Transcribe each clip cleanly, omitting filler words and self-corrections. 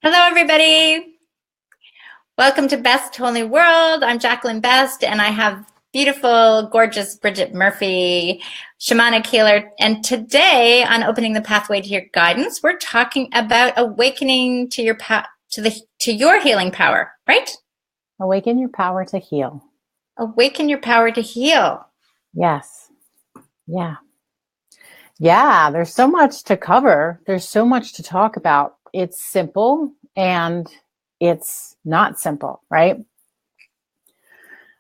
Hello, everybody. Welcome to Best Whole New World. I'm Jacqueline Best, and I have beautiful, gorgeous Brighid Murphy, Shamanic Healer. And today, on Opening the Pathway to Your Guidance, we're talking about awakening to your healing power, right? Awaken your power to heal. Awaken your power to heal. Yes. Yeah. Yeah, there's so much to cover. There's so much to talk about. It's simple and it's not simple, right?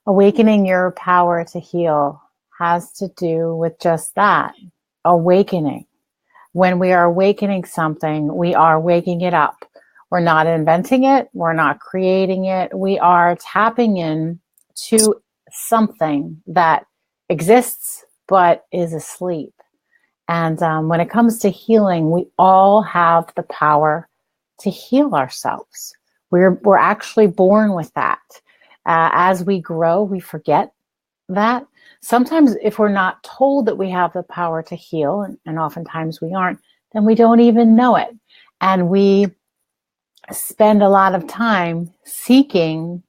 Awakening your power to heal has to do with just that, awakening. When we are awakening something, we are waking it up. We're not inventing it. We're not creating it. We are tapping in to something that exists but is asleep. And when it comes to healing, we all have the power to heal ourselves. We're actually born with that. As we grow, we forget that. Sometimes if we're not told that we have the power to heal, and oftentimes we aren't, then we don't even know it. And we spend a lot of time seeking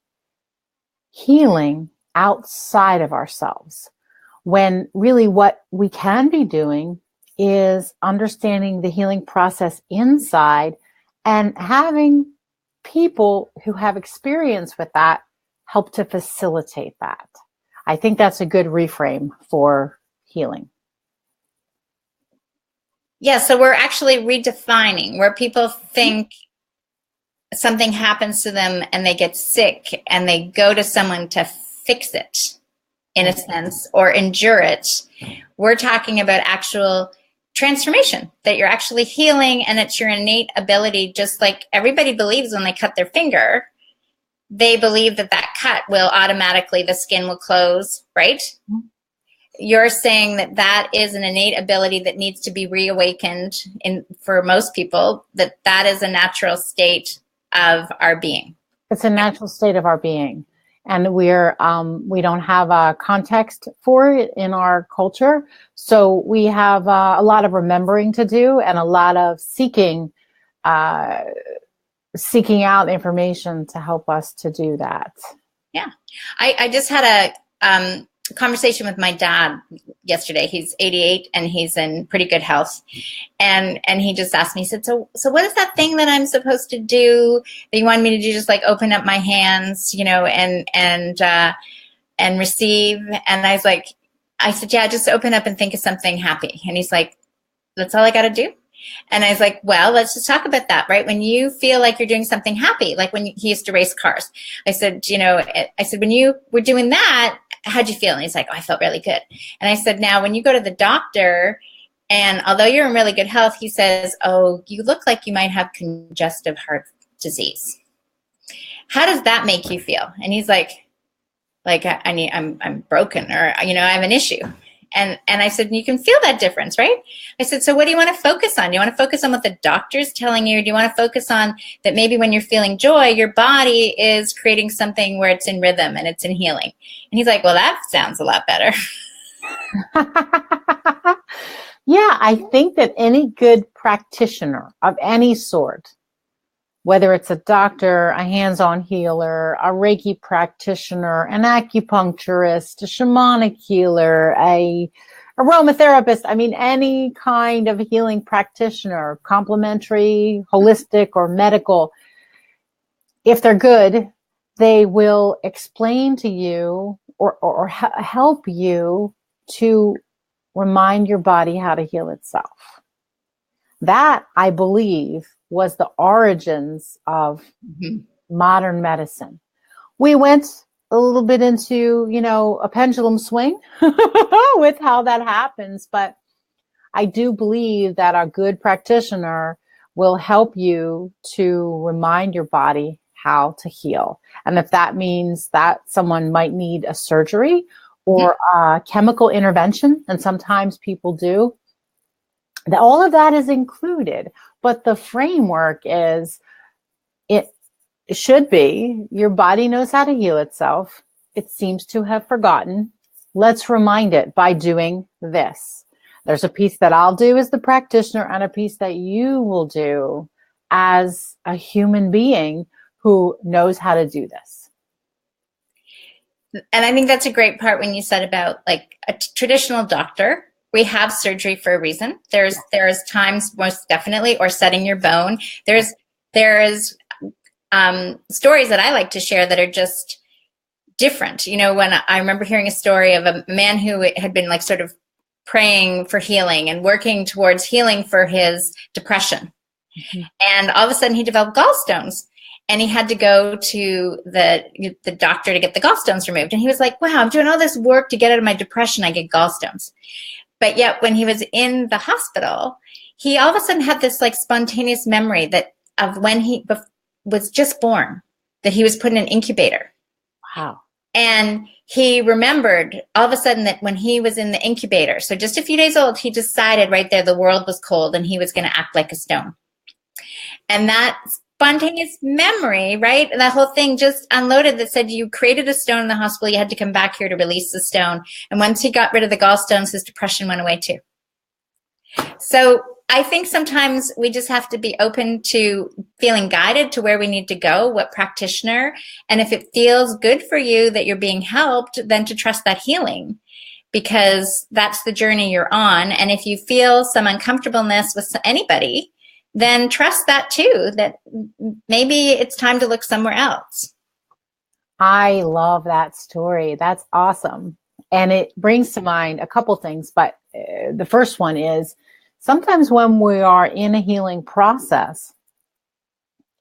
healing outside of ourselves, when really what we can be doing is understanding the healing process inside and having people who have experience with that help to facilitate that. I think that's a good reframe for healing. Yeah, so we're actually redefining where people think something happens to them and they get sick and they go to someone to fix it, in a sense, or endure it. We're talking about actual transformation, that you're actually healing, and it's your innate ability. Just like everybody believes when they cut their finger, they believe that that cut will automatically, the skin will close, right? Mm-hmm. You're saying that that is an innate ability that needs to be reawakened for most people, that is a natural state of our being. It's a natural state of our being. And we don't have a context for it in our culture. So we have a lot of remembering to do and a lot of seeking out information to help us to do that. Yeah. I just had a conversation with my dad yesterday. He's 88 and he's in pretty good health. And he just asked me, he said, so what is that thing that I'm supposed to do that you wanted me to do? Just like open up my hands, and receive. And I said, yeah, just open up and think of something happy. And he's like, that's all I got to do? And I was like, well, let's just talk about that, right? When you feel like you're doing something happy, like when he used to race cars, I said, when you were doing that, how'd you feel? And he's like, oh, I felt really good. And I said, now, when you go to the doctor, and although you're in really good health, he says, oh, you look like you might have congestive heart disease. How does that make you feel? And he's like I'm broken, or, I have an issue. And I said, you can feel that difference, right? I said, so what do you want to focus on? Do you want to focus on what the doctor's telling you? Or do you want to focus on that maybe when you're feeling joy, your body is creating something where it's in rhythm and it's in healing? And he's like, well, that sounds a lot better. Yeah, I think that any good practitioner of any sort, whether it's a doctor, a hands-on healer, a Reiki practitioner, an acupuncturist, a shamanic healer, a aromatherapist, any kind of healing practitioner, complementary, holistic, or medical, if they're good, they will explain to you or help you to remind your body how to heal itself. That, I believe, was the origins of modern medicine. We went a little bit into, a pendulum swing with how that happens. But I do believe that a good practitioner will help you to remind your body how to heal. And if that means that someone might need a surgery or a chemical intervention, and sometimes people do, all of that is included. But the framework is, it should be, your body knows how to heal itself. It seems to have forgotten. Let's remind it by doing this. There's a piece that I'll do as the practitioner and a piece that you will do as a human being who knows how to do this. And I think that's a great part when you said about like a traditional doctor. We have surgery for a reason. There's times, most definitely, or setting your bone. There's stories that I like to share that are just different. You know, when I remember hearing a story of a man who had been like sort of praying for healing and working towards healing for his depression. Mm-hmm. And all of a sudden he developed gallstones. And he had to go to the doctor to get the gallstones removed. And he was like, wow, I'm doing all this work to get out of my depression. I get gallstones. But yet when he was in the hospital, he all of a sudden had this like spontaneous memory that of when he was just born, that he was put in an incubator. Wow. And he remembered all of a sudden that when he was in the incubator, so just a few days old, he decided right there the world was cold and he was going to act like a stone. And that spontaneous memory, right? And that whole thing just unloaded that said you created a stone in the hospital, you had to come back here to release the stone. And once he got rid of the gallstones, his depression went away too. So I think sometimes we just have to be open to feeling guided to where we need to go, what practitioner. And if it feels good for you that you're being helped, then to trust that healing, because that's the journey you're on. And if you feel some uncomfortableness with anybody, then trust that too, that maybe it's time to look somewhere else. I love that story. That's awesome. And it brings to mind a couple things, but the first one is sometimes when we are in a healing process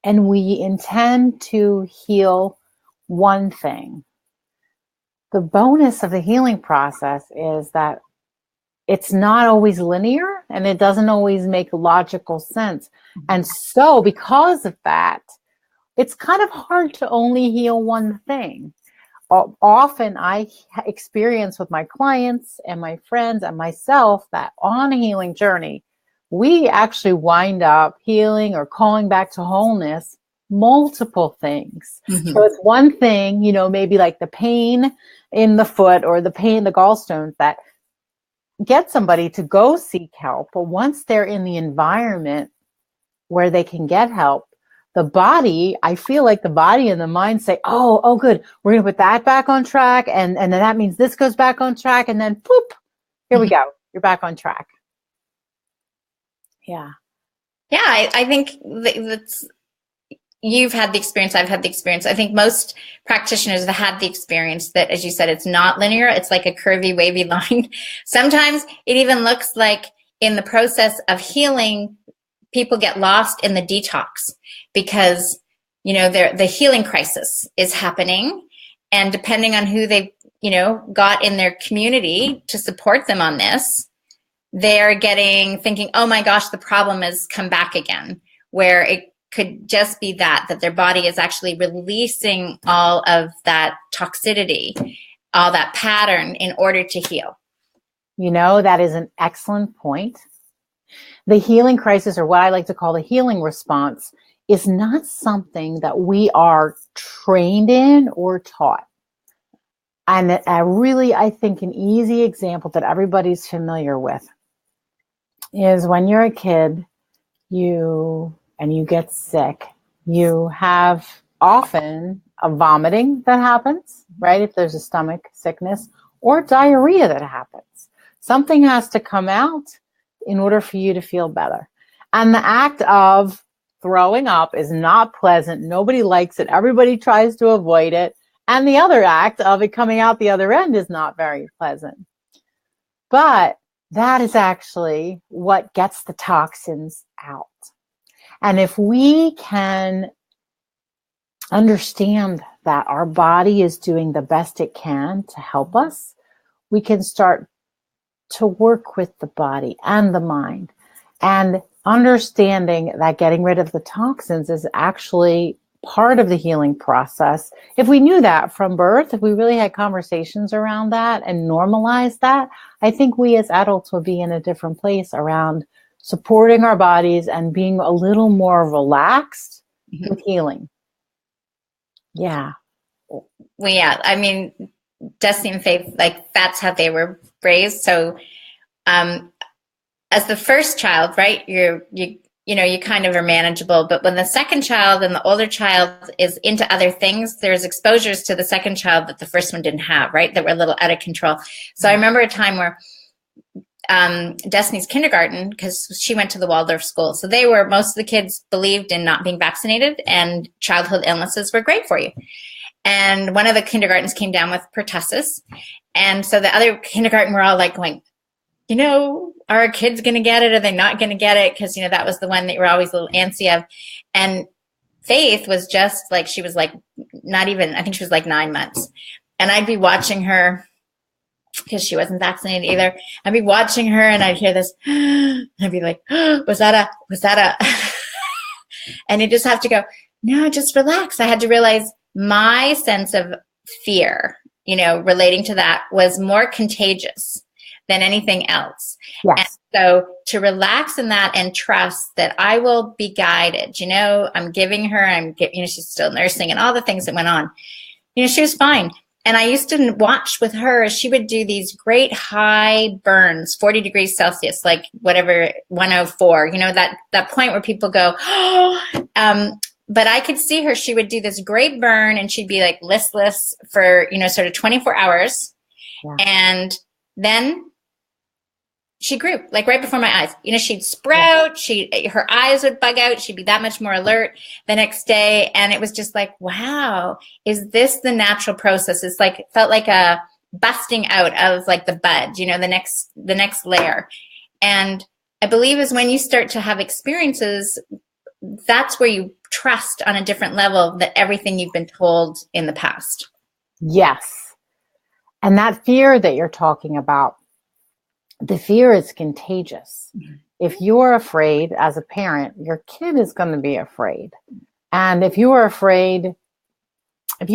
and we intend to heal one thing, the bonus of the healing process is that it's not always linear and it doesn't always make logical sense. And so because of that, it's kind of hard to only heal one thing. Often I experience with my clients and my friends and myself that on a healing journey, we actually wind up healing or calling back to wholeness multiple things. Mm-hmm. So it's one thing, you know, maybe like the pain in the foot or the pain in the gallstones that get somebody to go seek help. But once they're in the environment where they can get help, the body, I feel like the body and the mind say, oh, good. We're going to put that back on track. And then that means this goes back on track. And then boop, here we go. You're back on track. Yeah. Yeah. I think that's, you've had the experience. I've had the experience. I think most practitioners have had the experience that, as you said, it's not linear. It's like a curvy, wavy line. Sometimes it even looks like in the process of healing, people get lost in the detox because, you know, the healing crisis is happening. And depending on who they, you know, got in their community to support them on this, they're thinking, oh my gosh, the problem has come back again, where it could just be that their body is actually releasing all of that toxicity, all that pattern in order to heal. You know, that is an excellent point. The healing crisis, or what I like to call the healing response, is not something that we are trained in or taught. And I think an easy example that everybody's familiar with is when you're a kid, you get sick, you have often a vomiting that happens, right? If there's a stomach sickness, or diarrhea that happens. Something has to come out in order for you to feel better. And the act of throwing up is not pleasant. Nobody likes it. Everybody tries to avoid it. And the other act of it coming out the other end is not very pleasant. But that is actually what gets the toxins out. And if we can understand that our body is doing the best it can to help us, we can start to work with the body and the mind. And understanding that getting rid of the toxins is actually part of the healing process. If we knew that from birth, if we really had conversations around that and normalized that, I think we as adults would be in a different place around supporting our bodies and being a little more relaxed with healing. Yeah. Well, yeah. I mean, Destiny and Faith, like that's how they were raised. So, as the first child, right, you you kind of are manageable. But when the second child and the older child is into other things, there's exposures to the second child that the first one didn't have, right? That were a little out of control. So I remember a time where Destiny's kindergarten, because she went to the Waldorf school. So most of the kids believed in not being vaccinated, and childhood illnesses were great for you. And one of the kindergartens came down with pertussis. And so the other kindergarten were all like going, are our kids going to get it? Are they not going to get it? Because, that was the one that you were always a little antsy of. And Faith was just like, she was like, not even, I think she was like 9 months. And I'd be watching her, because she wasn't vaccinated either. I'd be watching her and I'd hear this, and I'd be like, was that a, and you just have to go, no, just relax. I had to realize my sense of fear, relating to that was more contagious than anything else. Yes. And so to relax in that and trust that I will be guided, I'm giving her, she's still nursing and all the things that went on, she was fine. And I used to watch with her, she would do these great high burns, 40 degrees Celsius, like whatever, 104, that point where people go, but I could see her, she would do this great burn and she'd be like listless for, sort of 24 hours. Yeah. And then she grew, like right before my eyes. She'd sprout, her eyes would bug out, she'd be that much more alert the next day. And it was just like, wow, is this the natural process? It's like, felt like a busting out of like the bud, the next layer. And I believe is when you start to have experiences, that's where you trust on a different level that everything you've been told in the past. Yes. And that fear that you're talking about, the fear is contagious. Mm-hmm. If you're afraid as a parent, your kid is going to be afraid. And if you're afraid, we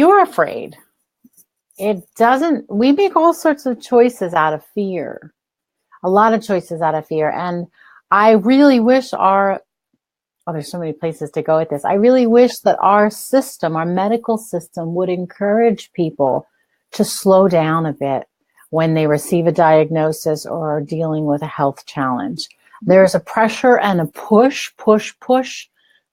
make all sorts of choices out of fear, a lot of choices out of fear. And I really wish there's so many places to go with this. I really wish that our medical system would encourage people to slow down a bit when they receive a diagnosis or are dealing with a health challenge. There's a pressure and a push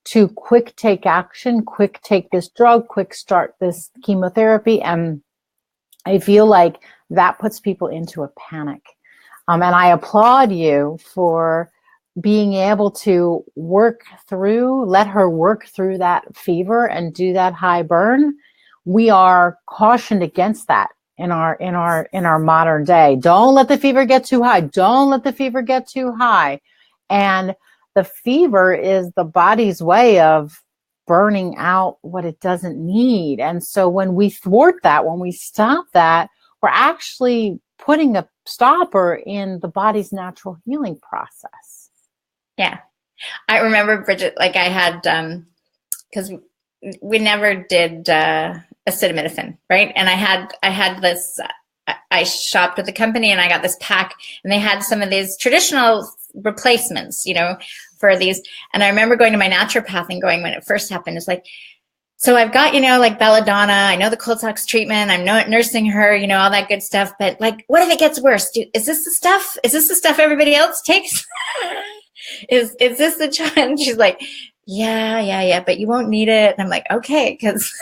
to quick take action, quick take this drug, quick start this chemotherapy. And I feel like that puts people into a panic. And I applaud you for being able to let her work through that fever and do that high burn. We are cautioned against that in our modern day. Don't let the fever get too high. Don't let the fever get too high. And the fever is the body's way of burning out what it doesn't need. And so when we thwart that, when we stop that, we're actually putting a stopper in the body's natural healing process. Yeah. I remember, Bridget, like I had, because we never did acetaminophen, right? And I had this, I shopped with the company and I got this pack and they had some of these traditional replacements, for these. And I remember going to my naturopath and going, when it first happened, it's like, so I've got, like belladonna, I know the cold socks treatment, I'm nursing her, all that good stuff. But like, what if it gets worse? Is this the stuff everybody else takes? Is this the child? And she's like, yeah, but you won't need it. And I'm like, okay, because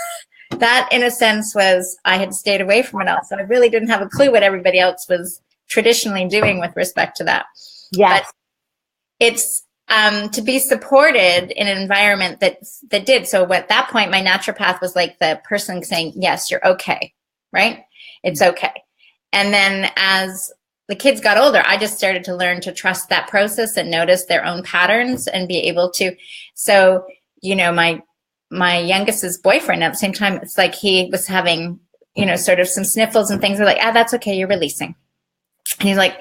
that in a sense was, I had stayed away from it all. So I really didn't have a clue what everybody else was traditionally doing with respect to that. Yes. But it's to be supported in an environment that did. So at that point, my naturopath was like the person saying, yes, you're okay, right? It's okay. And then as the kids got older, I just started to learn to trust that process and notice their own patterns and be able to. So, my youngest's boyfriend at the same time, it's like he was having, sort of some sniffles and things. We're like, that's okay, you're releasing. And he's like,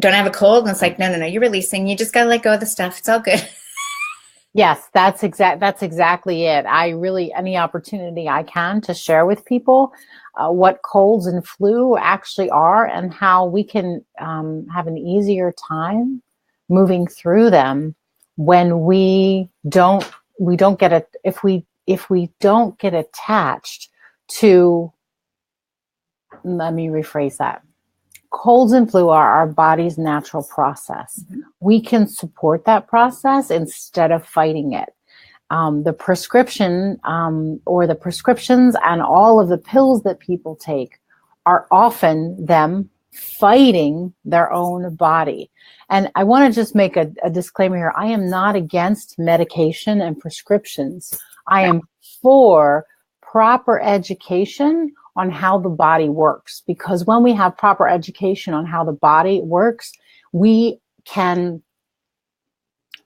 don't I have a cold? And it's like, no, you're releasing. You just got to let go of the stuff. It's all good. Yes, that's exactly it. Any opportunity I can to share with people what colds and flu actually are and how we can have an easier time moving through them when we don't get if we don't get attached to, let me rephrase that, colds and flu are our body's natural process. We can support that process instead of fighting it. The prescription or the prescriptions and all of the pills that people take are often them fighting their own body. And I want to just make a disclaimer here. I am not against medication and prescriptions. I am for proper education on how the body works, because when we have proper education on how the body works, we can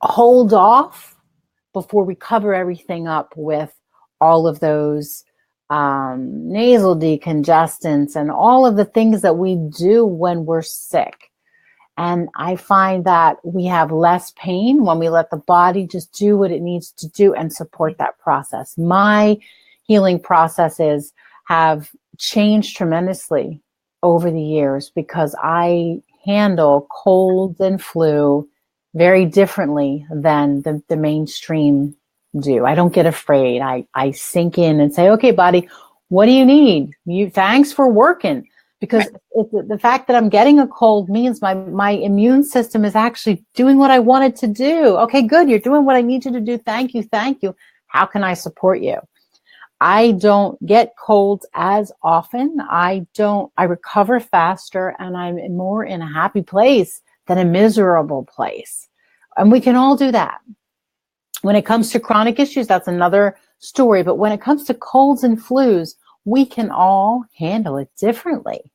hold off before we cover everything up with all of those nasal decongestants and all of the things that we do when we're sick. And I find that we have less pain when we let the body just do what it needs to do and support that process. My healing processes have changed tremendously over the years because I handle colds and flu very differently than the mainstream do. I don't get afraid. I sink in and say, okay, body, what do you need? Thanks for working. Because the fact that I'm getting a cold means my immune system is actually doing what I wanted to do. Okay, good. You're doing what I need you to do. Thank you. Thank you. How can I support you? I don't get colds as often. I recover faster, and I'm more in a happy place than a miserable place. And we can all do that. When it comes to chronic issues, that's another story. But when it comes to colds and flus, we can all handle it differently.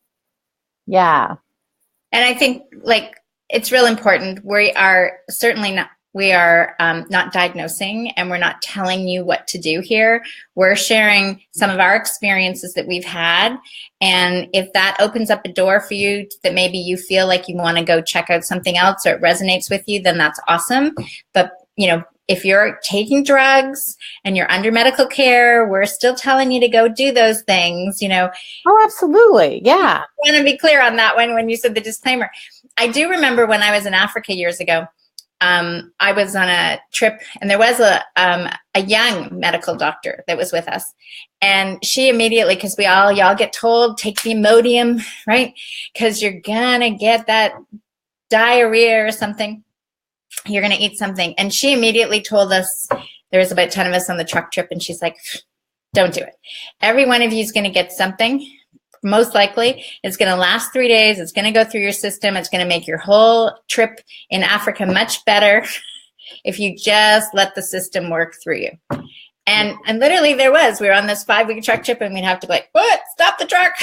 Yeah. And I think it's real important. We are certainly not, not diagnosing, and we're not telling you what to do here. We're sharing some of our experiences that we've had. And if that opens up a door for you that maybe you feel like you want to go check out something else or it resonates with you, then that's awesome. But, if you're taking drugs and you're under medical care, we're still telling you to go do those things, Oh, absolutely. Yeah. I want to be clear on that one when you said the disclaimer. I do remember when I was in Africa years ago, I was on a trip, and there was a young medical doctor that was with us. And she immediately, because y'all get told, take the Imodium, right? Because you're going to get that diarrhea or something. You're going to eat something. And she immediately told us, there was about 10 of us on the truck trip, and she's like, don't do it. Every one of you is going to get something. Most likely, it's going to last 3 days. It's going to go through your system. It's going to make your whole trip in Africa much better if you just let the system work through you. And literally we were on this 5-week truck trip, and we'd have to be like, what? Stop the truck.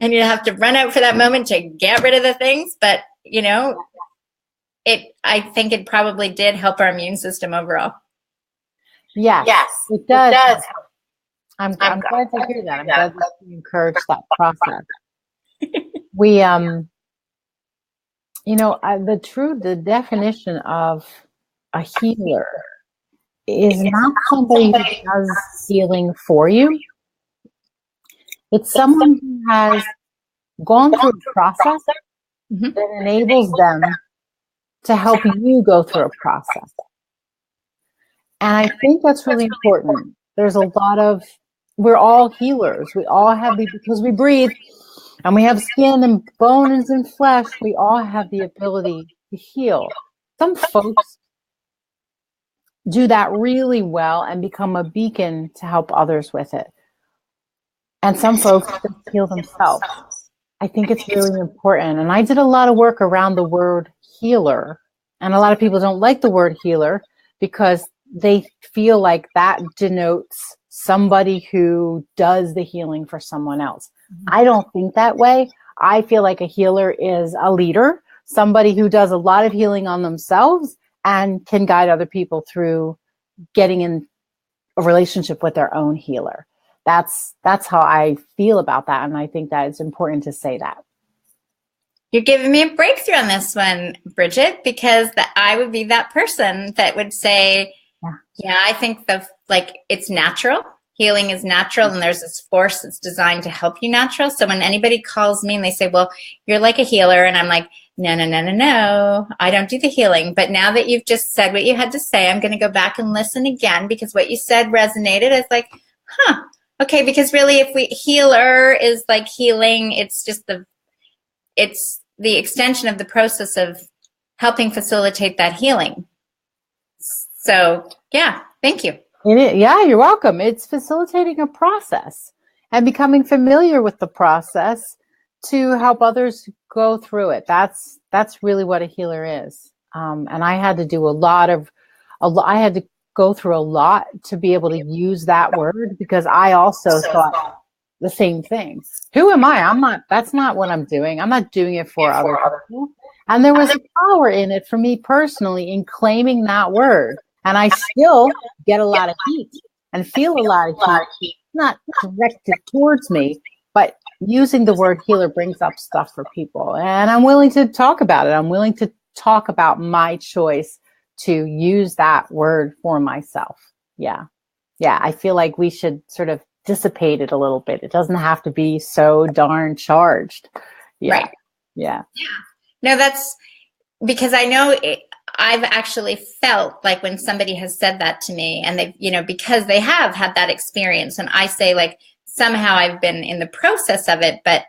And you'd have to run out for that moment to get rid of the things. But, I think it probably did help our immune system overall. Yes, it does. I'm glad to hear that. I'm glad that you encourage that process. We, the definition of a healer is not somebody who does healing for you. It's someone who has gone through a process that enables them to help you go through a process. And I think that's really important. There's we're all healers. We all have because we breathe and we have skin and bones and flesh. We all have the ability to heal. Some folks do that really well and become a beacon to help others with it. And some folks just heal themselves. I think it's really important. And I did a lot of work around the word healer. And a lot of people don't like the word healer because they feel like that denotes somebody who does the healing for someone else. I don't think that way. I feel like a healer is a leader, somebody who does a lot of healing on themselves and can guide other people through getting in a relationship with their own healer. That's how I feel about that. And I think that it's important to say that. You're giving me a breakthrough on this one, Brighid, because I would be that person that would say, yeah, I think it's natural. Healing is natural, and there's this force that's designed to help you natural. So when anybody calls me and they say, well, you're like a healer, and I'm like, no, I don't do the healing. But now that you've just said what you had to say, I'm going to go back and listen again because what you said resonated. It's like, okay, because really if healer is like healing, it's just it's the extension of the process of helping facilitate that healing. So yeah, thank you. Yeah, you're welcome. It's facilitating a process and becoming familiar with the process to help others go through it. That's really what a healer is. And I had to do I had to go through a lot to be able to use that word, because I also thought the same thing. Who am I? That's not what I'm doing. I'm not doing it for other people. And there was a power in it for me personally in claiming that word. And I still get a lot of heat and feel a lot of heat, not directed towards me, but using the word healer brings up stuff for people. And I'm willing to talk about it. I'm willing to talk about my choice to use that word for myself. Yeah. Yeah. I feel like we should sort of dissipate it a little bit. It doesn't have to be so darn charged. Yeah. Right. Yeah. Yeah. No, that's because I know I've actually felt like when somebody has said that to me, and they've, because they have had that experience, and I say like, somehow I've been in the process of it, but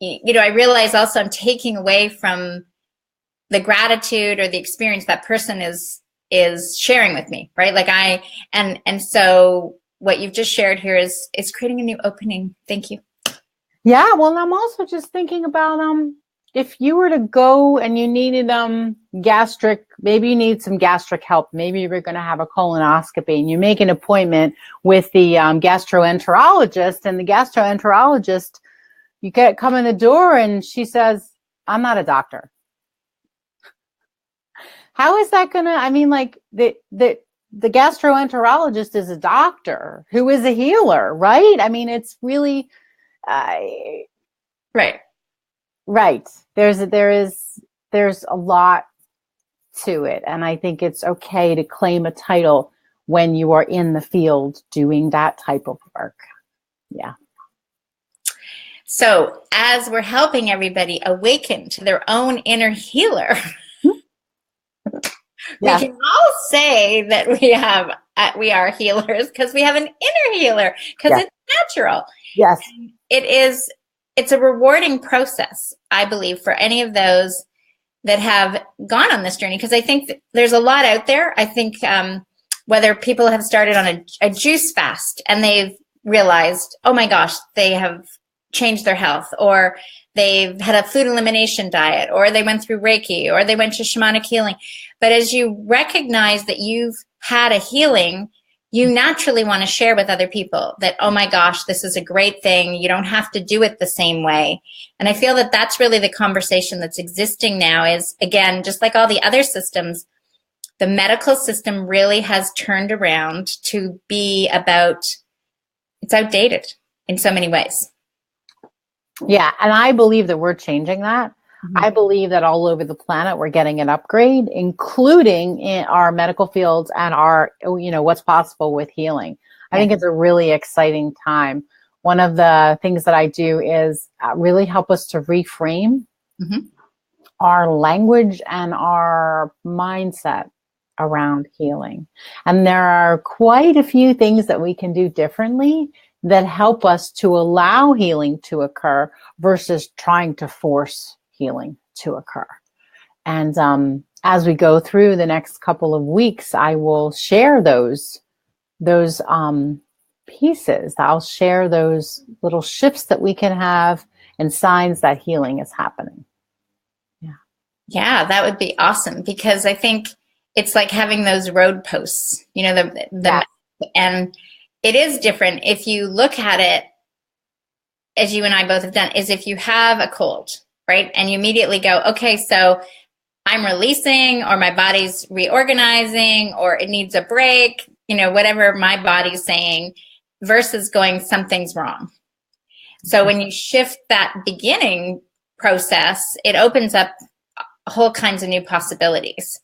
I realize also I'm taking away from the gratitude or the experience that person is sharing with me, right? Like and so what you've just shared here is creating a new opening. Thank you. Yeah, well, I'm also just thinking about if you were to go and you needed maybe you need some gastric help, maybe you're going to have a colonoscopy, and you make an appointment with the gastroenterologist, and the gastroenterologist, you come in the door and she says, "I'm not a doctor." How is that gonna? I mean, like the gastroenterologist is a doctor who is a healer, right? I mean, it's really right. Right. There's a lot to it. And I think it's okay to claim a title when you are in the field doing that type of work. Yeah. So as we're helping everybody awaken to their own inner healer, Yes. we can all say that we are healers because we have an inner healer, because Yes. it's natural. Yes. And it's a rewarding process, I believe, for any of those that have gone on this journey, because I think there's a lot out there. I think whether people have started on a juice fast and they've realized, oh my gosh, they have changed their health, or they've had a food elimination diet, or they went through Reiki, or they went to shamanic healing. But as you recognize that you've had a healing, you naturally want to share with other people that, oh my gosh, this is a great thing. You don't have to do it the same way. And I feel that that's really the conversation that's existing now is, again, just like all the other systems, the medical system really has turned around to be it's outdated in so many ways. Yeah. And I believe that we're changing that. Mm-hmm. I believe that all over the planet, we're getting an upgrade, including in our medical fields and our, what's possible with healing. I think it's a really exciting time. One of the things that I do is really help us to reframe mm-hmm. our language and our mindset around healing. And there are quite a few things that we can do differently that help us to allow healing to occur versus trying to force healing to occur. And as we go through the next couple of weeks, I will share those pieces. I'll share those little shifts that we can have and signs that healing is happening. Yeah, that would be awesome, because I think it's like having those road posts, and it is different if you look at it, as you and I both have done, is if you have a cold, right? And you immediately go, okay, so I'm releasing, or my body's reorganizing, or it needs a break, whatever my body's saying, versus going, something's wrong. So when you shift that beginning process, it opens up whole kinds of new possibilities.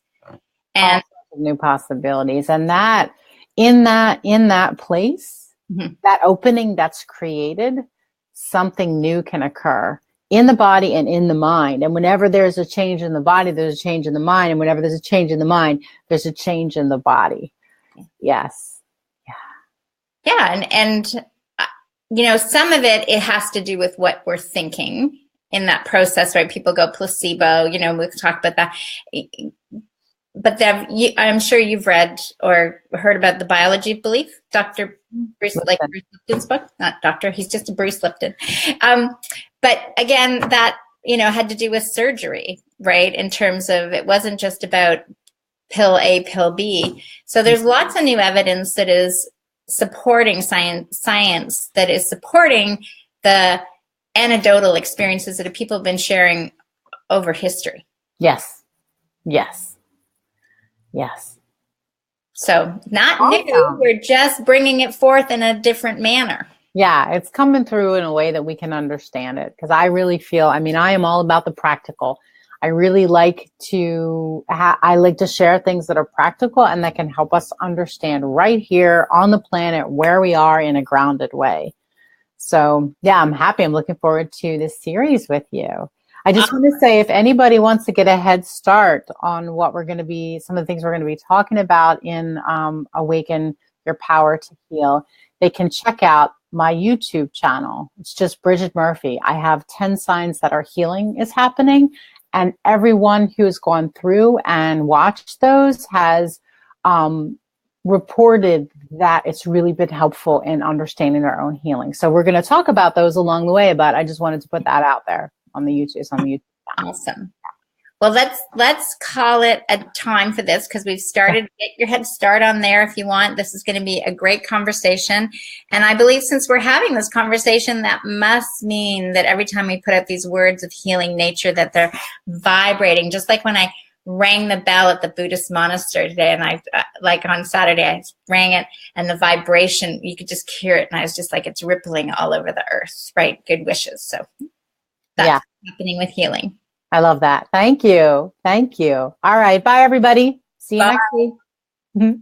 And new possibilities. And that in that place, mm-hmm. that opening that's created, something new can occur in the body and in the mind. And whenever there's a change in the body, there's a change in the mind. And whenever there's a change in the mind, there's a change in the body. Yes. Yeah. And some of it has to do with what we're thinking. in that process, right? People go placebo, you know, we've talked about that. But I'm sure you've read or heard about the biology of belief, Dr. Bruce, like Bruce Lipton's book, not doctor, he's just a Bruce Lipton. But again, that, you know, had to do with surgery, right? In terms of, it wasn't just about pill A, pill B. So there's lots of new evidence that is supporting science that is supporting the anecdotal experiences that people have been sharing over history. Yes. Yes. Yes. So not new, we're just bringing it forth in a different manner. Yeah, it's coming through in a way that we can understand it. Because I really feel, I mean, I am all about the practical. I really like to, I like to share things that are practical and that can help us understand right here on the planet where we are in a grounded way. So yeah, I'm happy. I'm looking forward to this series with you. I just want to say, if anybody wants to get a head start on what we're going to be, some of the things we're going to be talking about in Awaken Your Power to Heal, they can check out my YouTube channel. It's just Brighid Murphy. I have 10 signs that our healing is happening. And everyone who has gone through and watched those has reported that it's really been helpful in understanding their own healing. So we're going to talk about those along the way, but I just wanted to put that out there on the YouTube. It's on the YouTube channel. Awesome. Well, let's call it a time for this, because we've started. Get your head start on there if you want. This is going to be a great conversation. And I believe since we're having this conversation, that must mean that every time we put out these words of healing nature, that they're vibrating. Just like when I rang the bell at the Buddhist monastery today, and I, like on Saturday, I rang it, and the vibration, you could just hear it. And I was just like, it's rippling all over the earth, right? Good wishes. So that's happening with healing. I love that. Thank you. Thank you. All right. Bye, everybody. See you next week.